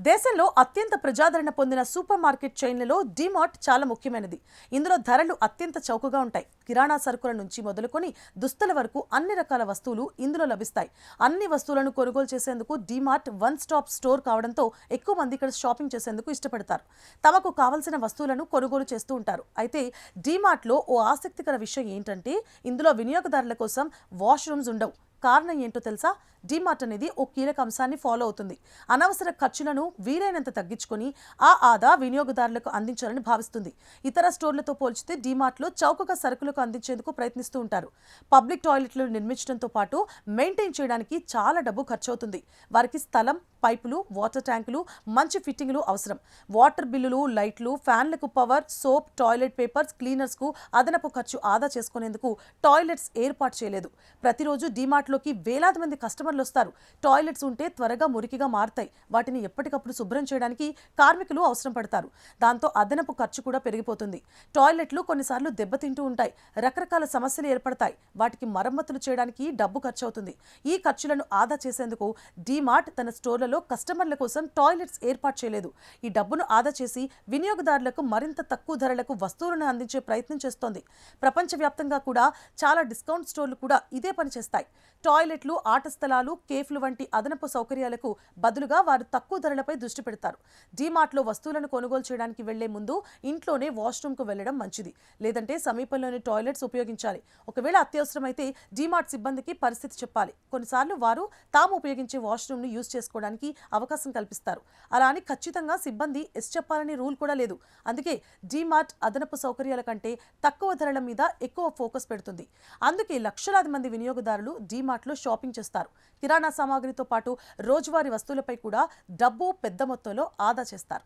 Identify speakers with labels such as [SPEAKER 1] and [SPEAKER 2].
[SPEAKER 1] దేశంలో అత్యంత ప్రజాదరణ పొందిన సూపర్ మార్కెట్ చైన్లలో డీమార్ట్ చాలా ముఖ్యమైనది. ఇందులో ధరలు అత్యంత చౌకగా ఉంటాయి. కిరాణా సరుకుల నుంచి మొదలుకొని దుస్తుల వరకు అన్ని రకాల వస్తువులు ఇందులో లభిస్తాయి. అన్ని వస్తువులను కొనుగోలు చేసేందుకు డీమార్ట్ వన్ స్టాప్ స్టోర్ కావడంతో ఎక్కువ మంది ఇక్కడ షాపింగ్ చేసేందుకు ఇష్టపడతారు. తమకు కావలసిన వస్తువులను కొనుగోలు చేస్తూ ఉంటారు. అయితే డీమార్ట్లో ఓ ఆసక్తికర విషయం ఏంటంటే ఇందులో వినియోగదారుల కోసం వాష్రూమ్స్ ఉండవు. కారణం ఏంటో తెలుసా? డీమార్ట్ అనేది ఓ కీలక అంశాన్ని ఫాలో అవుతుంది. అనవసర ఖర్చులను వీలైనంత తగ్గించుకొని ఆ ఆదా వినియోగదారులకు అందించాలని భావిస్తుంది. ఇతర స్టోర్లతో పోల్చితే డీమార్ట్లో చౌకగా సరుకులకు అందించేందుకు ప్రయత్నిస్తూ ఉంటారు. పబ్లిక్ టాయిలెట్లు నిర్మించడంతో పాటు మెయింటైన్ చేయడానికి చాలా డబ్బు ఖర్చు అవుతుంది. వారికి స్థలం, పైపులు, వాటర్ ట్యాంకులు, మంచి ఫిట్టింగ్లు అవసరం. వాటర్ బిల్లులు, లైట్లు, ఫ్యాన్లకు పవర్, సోప్, టాయిలెట్ పేపర్స్, క్లీనర్స్కు అదనపు ఖర్చు ఆదా చేసుకునేందుకు టాయిలెట్స్ ఏర్పాటు చేయలేదు. ప్రతిరోజు డీమార్ట్లోకి వేలాది మంది కస్టమర్లు వస్తారు. టాయిలెట్స్ ఉంటే త్వరగా మురికిగా మారతాయి. వాటిని ఎప్పటికప్పుడు శుభ్రం చేయడానికి కార్మికులు అవసరం పడతారు. దాంతో అదనపు ఖర్చు కూడా పెరిగిపోతుంది. టాయిలెట్లు కొన్నిసార్లు దెబ్బతింటూ ఉంటాయి. రకరకాల సమస్యలు ఏర్పడతాయి. వాటికి మరమ్మతులు చేయడానికి డబ్బు ఖర్చు అవుతుంది. ఈ ఖర్చులను ఆదా చేసేందుకు డీమార్ట్ తన స్టోర్లలో కస్టమర్ల కోసం టాయిలెట్స్ ఏర్పాటు చేయలేదు. ఈ డబ్బును ఆదా చేసి వినియోగదారులకు మరింత తక్కువ ధరలకు వస్తువులను అందించే ప్రయత్నం చేస్తోంది. ప్రపంచవ్యాప్తంగా కూడా చాలా డిస్కౌంట్ స్టోర్లు కూడా ఇదే పని చేస్తాయి. టాయిలెట్లు, ఆట స్థలాలు, కేఫ్లు వంటి అదనపు సౌకర్యాలకు బదులుగా వారు తక్కువ ధరలపై దృష్టి పెడతారు. డీమార్ట్లో వస్తువులను కొనుగోలు చేయడానికి వెళ్లే ముందు ఇంట్లోనే వాష్రూమ్కు వెళ్లడం మంచిది. లేదంటే సమీపంలోని టాయిలెట్స్ ఉపయోగించాలి. ఒకవేళ అత్యవసరమైతే డీమార్ట్ సిబ్బందికి పరిస్థితి చెప్పాలి. కొన్నిసార్లు వారు తాము ఉపయోగించే వాష్రూమ్ను యూజ్ చేసుకోవడానికి అవకాశం కల్పిస్తారు. అలా అని ఖచ్చితంగా సిబ్బంది ఎస్ చెప్పాలని రూల్ కూడా లేదు. అందుకే డీమార్ట్ అదనపు సౌకర్యాల కంటే తక్కువ ధరల మీద ఎక్కువ ఫోకస్ పెడుతుంది. అందుకే లక్షలాది మంది వినియోగదారులు డీమార్ట్లో షాపింగ్ చేస్తారు. కిరాణా సామాగ్రితో పాటు రోజువారీ వస్తువులపై కూడా డబ్బు పెద్ద మొత్తంలో ఆదా చేస్తారు.